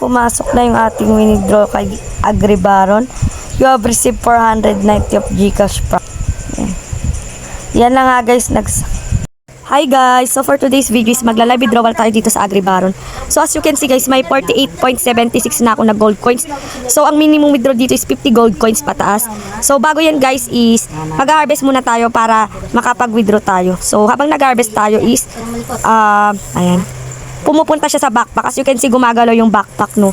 Pumasok na yung ating withdraw kay Agribaron. You have received 490 of GCash pa. Yan lang nga guys. Hi guys! So for today's video is magla-live withdrawal tayo dito sa Agribaron. So as you can see guys, may 48.76 na ako na gold coins. So ang minimum withdraw dito is 50 gold coins pataas. So bago yan guys is mag-harvest muna tayo para makapag-withdraw tayo. So habang nag-harvest tayo is ayan, pumupunta siya sa backpack. As you can see, gumagalaw yung backpack, no.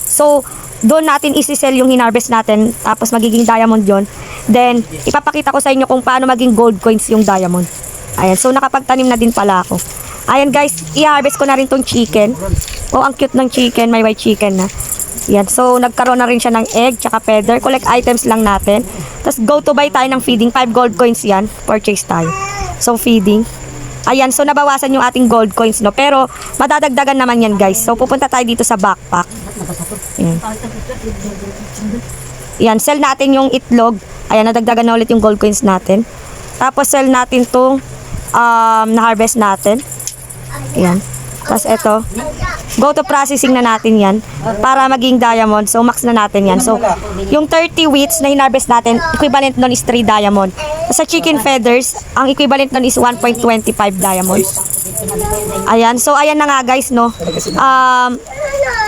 So doon natin isi-sell yung hinarvest natin, tapos magiging diamond yon. Then ipapakita ko sa inyo kung paano maging gold coins yung diamond. Ayan, so nakapagtanim na din pala ako. Ayan guys, i-harvest ko na rin tong chicken. Oh, ang cute ng chicken, may white chicken na. Yan, so nagkaroon na rin siya ng egg, tsaka feather. Collect items lang natin. Tapos go to buy tayo ng feeding, 5 gold coins yan. Purchase tayo. So feeding. Ayan, so nabawasan yung ating gold coins, no. Pero madadagdagan naman yan guys. So pupunta tayo dito sa backpack. Ayan. Yan, sell natin yung itlog. Ayan, nadagdagan na ulit yung gold coins natin. Tapos sell natin tong na-harvest natin. Ayan. Tapos ito, go to processing na natin yan para maging diamond. So max na natin yan. So yung 30 wheats na hinarvest natin, equivalent nun is 3 diamond. Sa chicken feathers, ang equivalent nun is 1.25 diamonds. Ayan. So ayan na nga guys, no.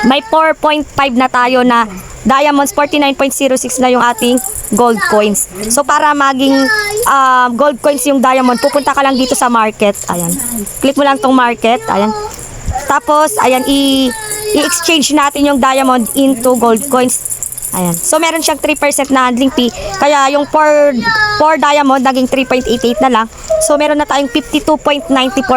May 4.5 na tayo na diamonds, 49.06 na yung ating gold coins. So para maging gold coins yung diamond, pupunta ka lang dito sa market. Ayan. Click mo lang tong market. Ayan. Tapos, ayan, i-exchange natin yung diamond into gold coins. Ayan. So meron siyang 3% na handling fee. Kaya yung 4 diamond naging 3.88 na lang. So meron na tayong 52.94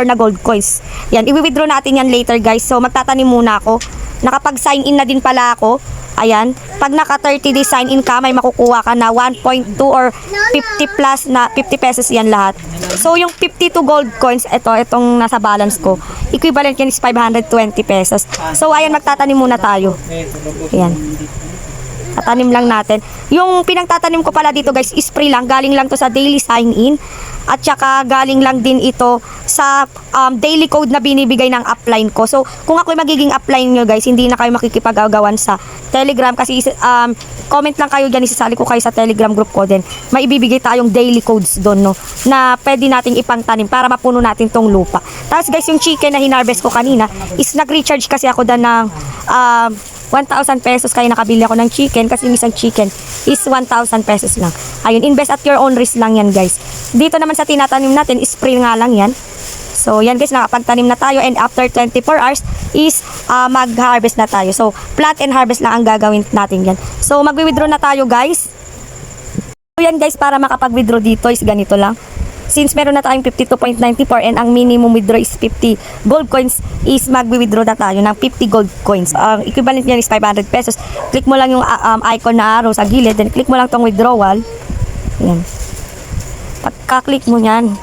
na gold coins. Yan, i-withdraw natin yan later guys. So magtatanim muna ako. Nakapag-sign in na din pala ako. Ayan, pag naka 30 days sign in ka, may makukuha ka na 1.2 or 50 plus na 50 pesos yan lahat. So yung 52 gold coins, itong nasa balance ko, equivalent yan is 520 pesos. So ayan, magtatanim muna tayo. Ayan. Tatanim lang natin. Yung pinagtatanim ko pala dito guys, is free lang. Galing lang to sa daily sign in. At saka galing lang din ito sa daily code na binibigay ng upline ko. So kung ako'y magiging upline nyo guys, hindi na kayo makikipag-agawan sa Telegram. Kasi comment lang kayo dyan, isasali ko kayo sa Telegram group ko din. May ibibigay tayong daily codes doon, no, na pwede nating ipangtanim para mapuno natin tong lupa. Tapos guys, yung chicken na hinarvest ko kanina is nag-recharge kasi ako doon ng 1,000 pesos, kaya nakabili ako ng chicken kasi isang chicken is 1,000 pesos lang. Ayun, invest at your own risk lang yan guys. Dito naman sa tinatanim natin, spray nga lang yan. So yan guys, nakapagtanim na tayo, and after 24 hours is mag-harvest na tayo. So plant and harvest lang ang gagawin natin yan. So mag-withdraw na tayo guys. So yan guys, para makapag-withdraw dito is ganito lang. Since meron na tayong 52.94 and ang minimum withdraw is 50 gold coins, is mag-withdraw na tayo ng 50 gold coins. Ang equivalent niyan is 500 pesos. Click mo lang yung icon na arrow sa gilid, then click mo lang tong withdrawal. Yan. Pagka-click mo yan,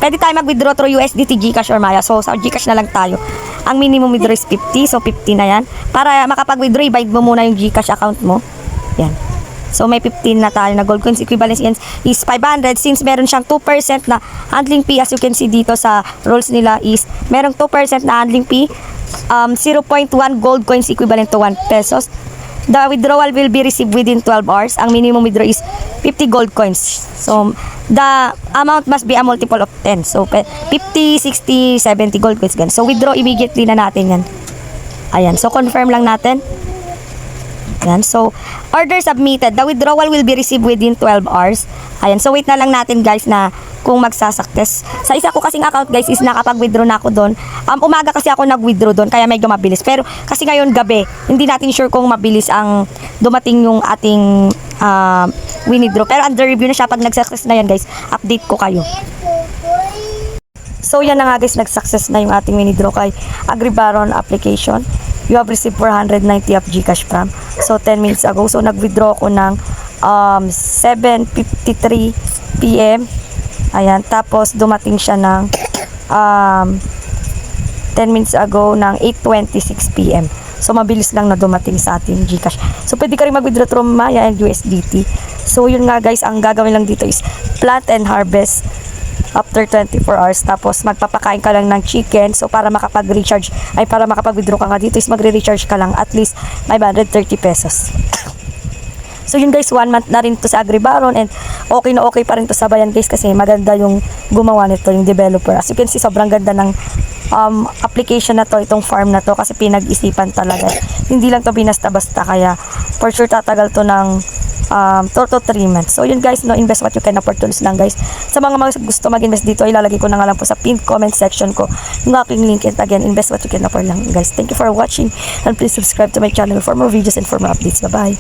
pwede tayo mag-withdraw through USDT, GCash or Maya. So sa GCash na lang tayo. Ang minimum withdraw is 50, so 50 na yan. Para makapag-withdraw, i-bind mo muna yung GCash account mo. Yan. So may 15 na tayo na gold coins, equivalent is 500. Since meron siyang 2% na handling fee, as you can see dito sa rules nila is merong 2% na handling fee, 0.1 gold coins equivalent to 1 pesos. The withdrawal will be received within 12 hours. Ang minimum withdraw is 50 gold coins. So the amount must be a multiple of 10. So 50, 60, 70 gold coins gan. So withdraw immediately na natin yan. Ayan, so confirm lang natin. Ayan, so order submitted. The withdrawal will be received within 12 hours. Ayan, so wait na lang natin guys na kung magsasaktes. Sa isa ko kasing account guys is nakapag-withdraw na ako doon. Umaga kasi ako nag-withdraw doon, kaya medyo mabilis. Pero kasi ngayon gabi, hindi natin sure kung mabilis ang dumating yung ating withdraw. Pero under review na siya. Pag nag-success na yan guys, update ko kayo. So yan na nga guys, nag-success na yung ating withdraw kay Agribaron application. You have received 490 of GCash from. So 10 minutes ago. So nag-withdraw ko ng 7:53 PM. Ayan, tapos dumating siya ng 10 minutes ago ng 8:26 PM. So mabilis lang na dumating sa ating GCash. So pwede ka rin mag-withdraw through Maya and USDT. So yun nga guys, ang gagawin lang dito is plant and harvest. after 24 hours. Tapos magpapakain ka lang ng chicken. So para makapag-recharge, ay para makapag-withdraw ka nga dito is magre-recharge ka lang at least 530 pesos. So yun guys, 1 month na rin to sa Agribaron and okay na okay pa rin to sa bayan guys kasi maganda yung gumawa nito, yung developer. As you can see, sobrang ganda ng application na to, itong farm na to kasi pinag-isipan talaga. Hindi lang to binasta-basta kaya for sure tatagal to ng 2 to 3 months. So yun guys, no, invest what you can afford to lose lang guys. Sa mga gusto mag-invest dito, ilalagay ko na nga lang po sa pinned comment section ko yung aking link. And again, invest what you can afford lang guys. Thank you for watching and please subscribe to my channel for more videos and for more updates. Bye bye.